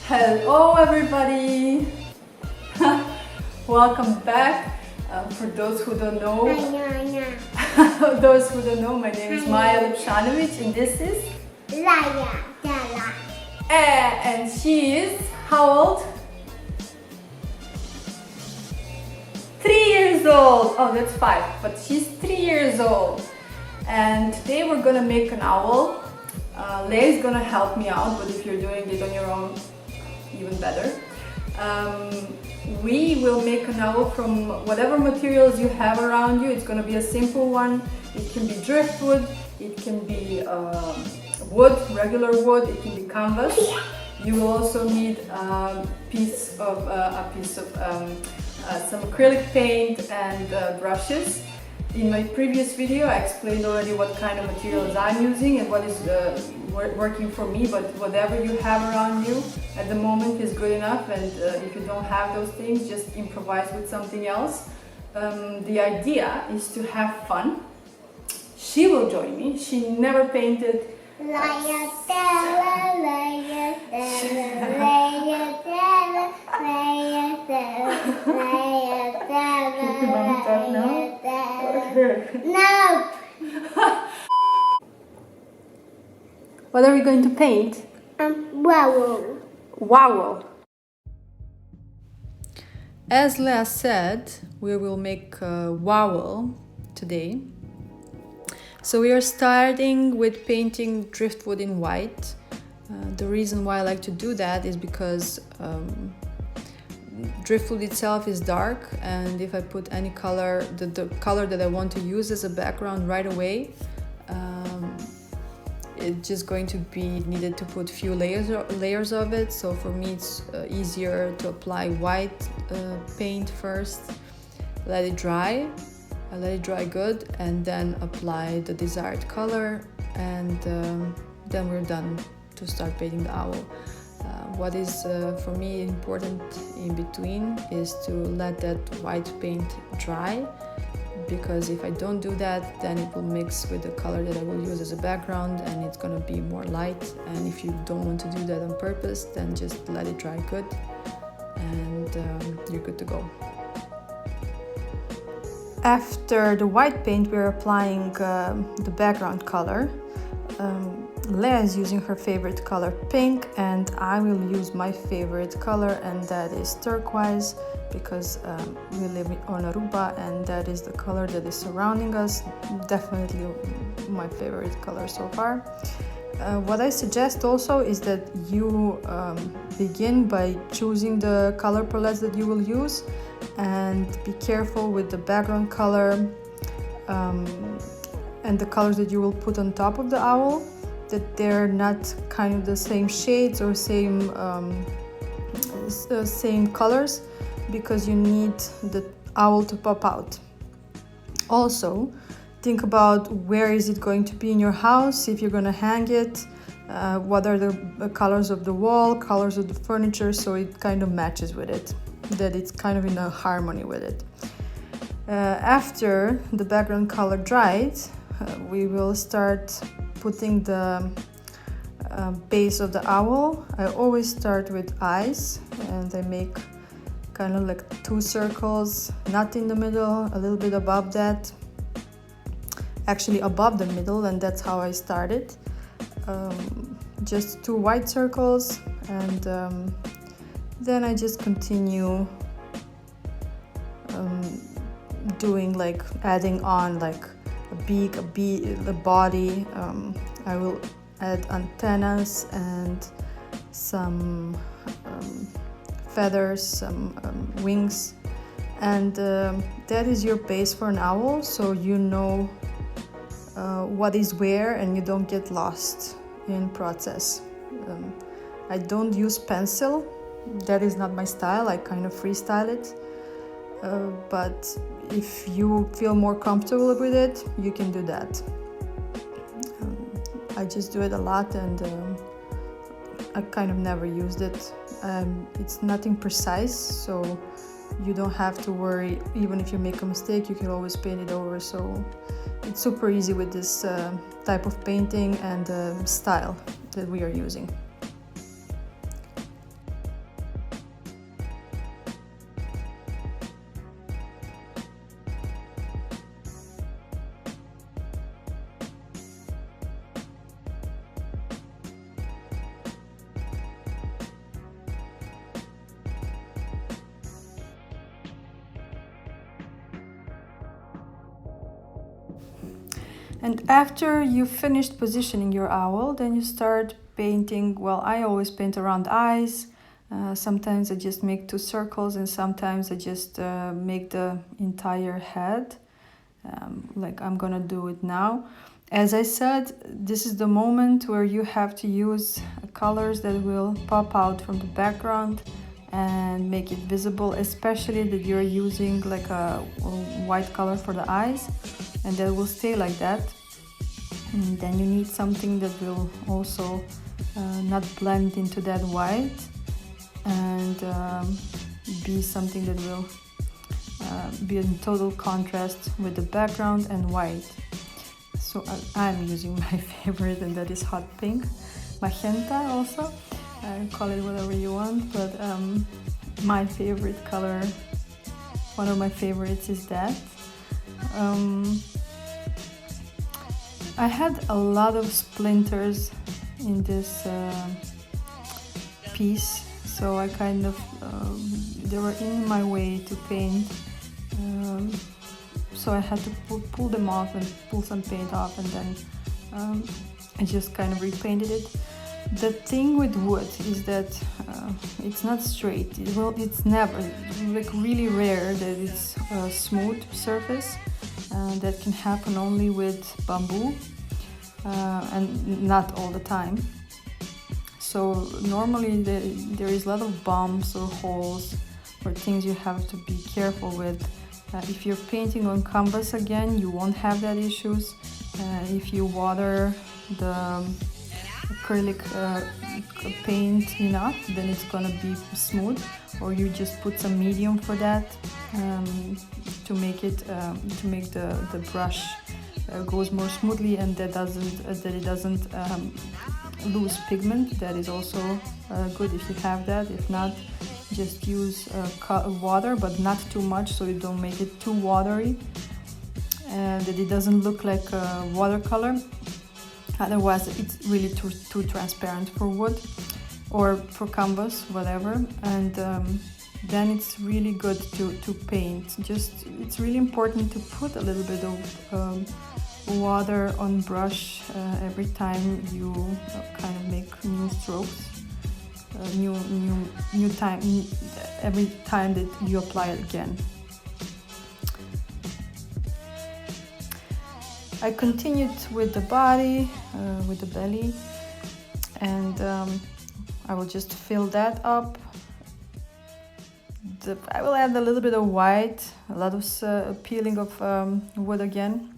Hello everybody! Welcome back. For those who don't know, my name is Maya Lipshanovic and this is Laya. and she is how old? 3 years old. Oh, that's 5, but she's 3 years old. And today we're gonna make an owl. Leia is gonna help me out, but if you're doing it on your own, even better. We will make an owl from whatever materials you have around you. It's gonna be a simple one. It can be driftwood, it can be wood, regular wood, it can be canvas. You will also need a piece of some acrylic paint and brushes. In my previous video, I explained already what kind of materials I'm using and what is working for me, but whatever you have around you at the moment is good enough, and if you don't have those things, just improvise with something else. The idea is to have fun. She will join me. She never painted. No. What are we going to paint? Wow. Wow. As Leah said, we will make a wow today. So we are starting with painting driftwood in white. The reason why I like to do that is because driftwood itself is dark, and if I put any color, the color that I want to use as a background right away, it's just going to be needed to put few layers of it. So for me it's easier to apply white paint first, let it dry good, and then apply the desired color, and then we're done to start painting the owl. What is for me important in between is to let that white paint dry, because if I don't do that, then it will mix with the color that I will use as a background and it's gonna be more light. And if you don't want to do that on purpose, then just let it dry good and you're good to go. After the white paint, we're applying the background color. Leia is using her favorite color, pink, and I will use my favorite color, and that is turquoise, because we live on Aruba and that is the color that is surrounding us. Definitely my favorite color so far. What I suggest also is that you begin by choosing the color palettes that you will use, and be careful with the background color and the colors that you will put on top of the owl, that they're not kind of the same shades or same colors, because you need the owl to pop out. Also, think about where is it going to be in your house, if you're going to hang it, what are the colors of the wall, colors of the furniture, so it kind of matches with it, that it's kind of in a harmony with it. After the background color dried, we will start putting the base of the owl. I always start with eyes, and I make kind of like 2 circles, not in the middle, a little bit above that, actually above the middle, and that's how I started. Just 2 white circles, and then I just continue doing, like, adding on like a beak, the body. I will add antennas and some feathers, some wings, and that is your base for an owl, so you know what is where and you don't get lost in process. I don't use pencil, that is not my style, I kind of freestyle it, but if you feel more comfortable with it, you can do that. I just do it a lot, and I kind of never used it. It's nothing precise, so you don't have to worry. Even if you make a mistake, you can always paint it over, so it's super easy with this type of painting and style that we are using. And after you finished positioning your owl, then you start painting. Well, I always paint around eyes. Sometimes I just make 2 circles, and sometimes I just make the entire head, like I'm gonna do it now. As I said, this is the moment where you have to use colors that will pop out from the background and make it visible, especially that you're using like a white color for the eyes, and that will stay like that. And then you need something that will also not blend into that white, and be something that will be in total contrast with the background and white. So I'm using my favorite, and that is hot pink, magenta also. Call it whatever you want, but my favorite color, one of my favorites is that. I had a lot of splinters in this piece, so I kind of, they were in my way to paint, so I had to pull them off and pull some paint off, and then I just kind of repainted it. The thing with wood is that it's not straight. It's never, like really rare that it's a smooth surface. That can happen only with bamboo, and not all the time. So normally there is a lot of bumps or holes or things you have to be careful with. If you're painting on canvas again, you won't have that issues. If you water the acrylic paint enough, then it's gonna be smooth, or you just put some medium for that, to make it to make the brush goes more smoothly, and that it doesn't lose pigment. That is also good if you have that. If not, just use water, but not too much, so you don't make it too watery, and that it doesn't look like watercolor. Otherwise it's really too transparent for wood or for canvas, whatever. And then it's really good to paint. It's really important to put a little bit of water on brush every time you kind of make new strokes, every time that you apply it again. I continued with the body, with the belly, and I will just fill that up. I will add a little bit of white, a lot of peeling of wood again.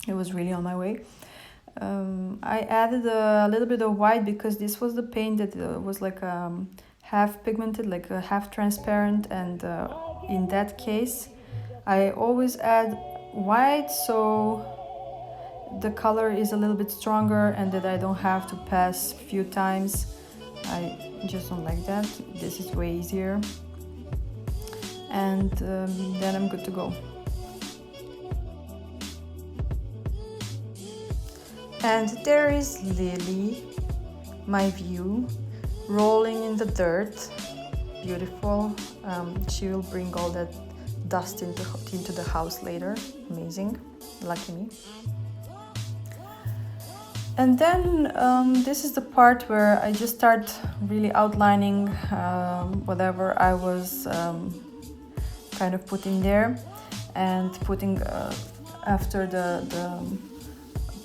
It was really on my way. I added a little bit of white because this was the paint that was like half pigmented, like half transparent, and in that case I always add white so the color is a little bit stronger and that I don't have to pass a few times. I just don't like that. This is way easier, and then I'm good to go. And there is Lily, my view, rolling in the dirt. Beautiful. She will bring all that dust into the house later. Amazing. Lucky me. And then this is the part where I just start really outlining whatever I was kind of putting there, and putting after the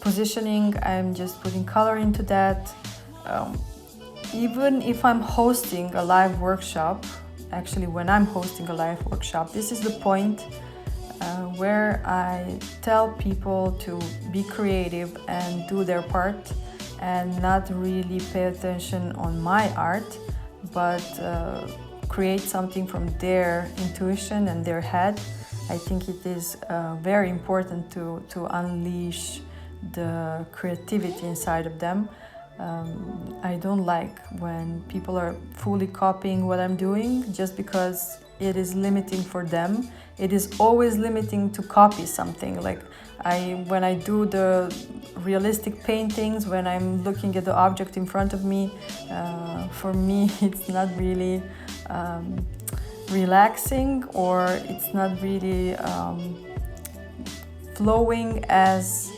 positioning, I'm just putting color into that. Even if I'm hosting a live workshop, actually when I'm hosting a live workshop, this is the point where I tell people to be creative and do their part and not really pay attention on my art, but create something from their intuition and their head. I think it is very important to unleash the creativity inside of them. I don't like when people are fully copying what I'm doing just because it is limiting for them. It is always limiting to copy something. Like when I do the realistic paintings, when I'm looking at the object in front of me, for me it's not really relaxing, or it's not really flowing as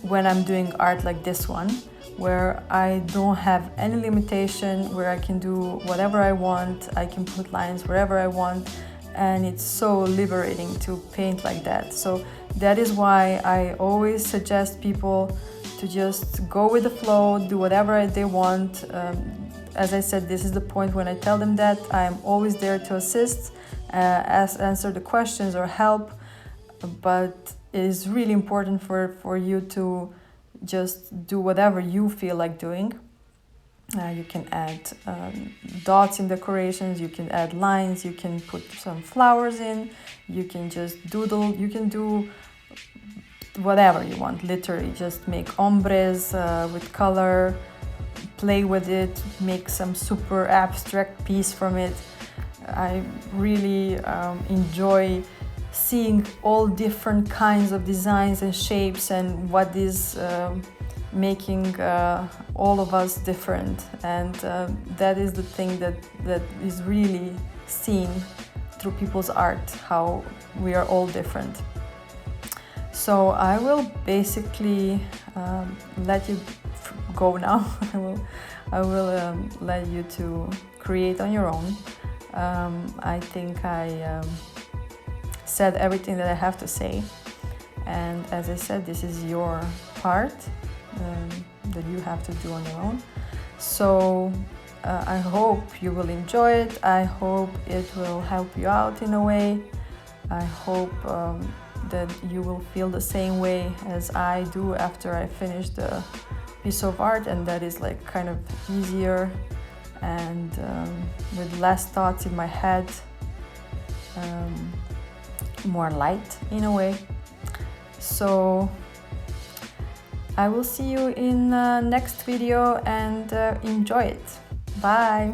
when I'm doing art like this one, where I don't have any limitation, where I can do whatever I want, I can put lines wherever I want, and it's so liberating to paint like that. So that is why I always suggest people to just go with the flow, do whatever they want. As I said, this is the point when I tell them that I'm always there to assist, answer the questions or help, but it is really important for you to just do whatever you feel like doing. You can add dots in decorations, you can add lines, you can put some flowers in, you can just doodle, you can do whatever you want, literally just make ombres with color, play with it, make some super abstract piece from it. I really enjoy seeing all different kinds of designs and shapes and what is making all of us different, and that is the thing that is really seen through people's art, how we are all different. So I will basically let you go now. I will let you to create on your own. I think I said everything that I have to say, and as I said, this is your part that you have to do on your own. So I hope you will enjoy it. I hope it will help you out in a way. I hope that you will feel the same way as I do after I finish the piece of art, and that is like kind of easier and with less thoughts in my head, more light in a way. So I will see you in next video, and enjoy it. Bye!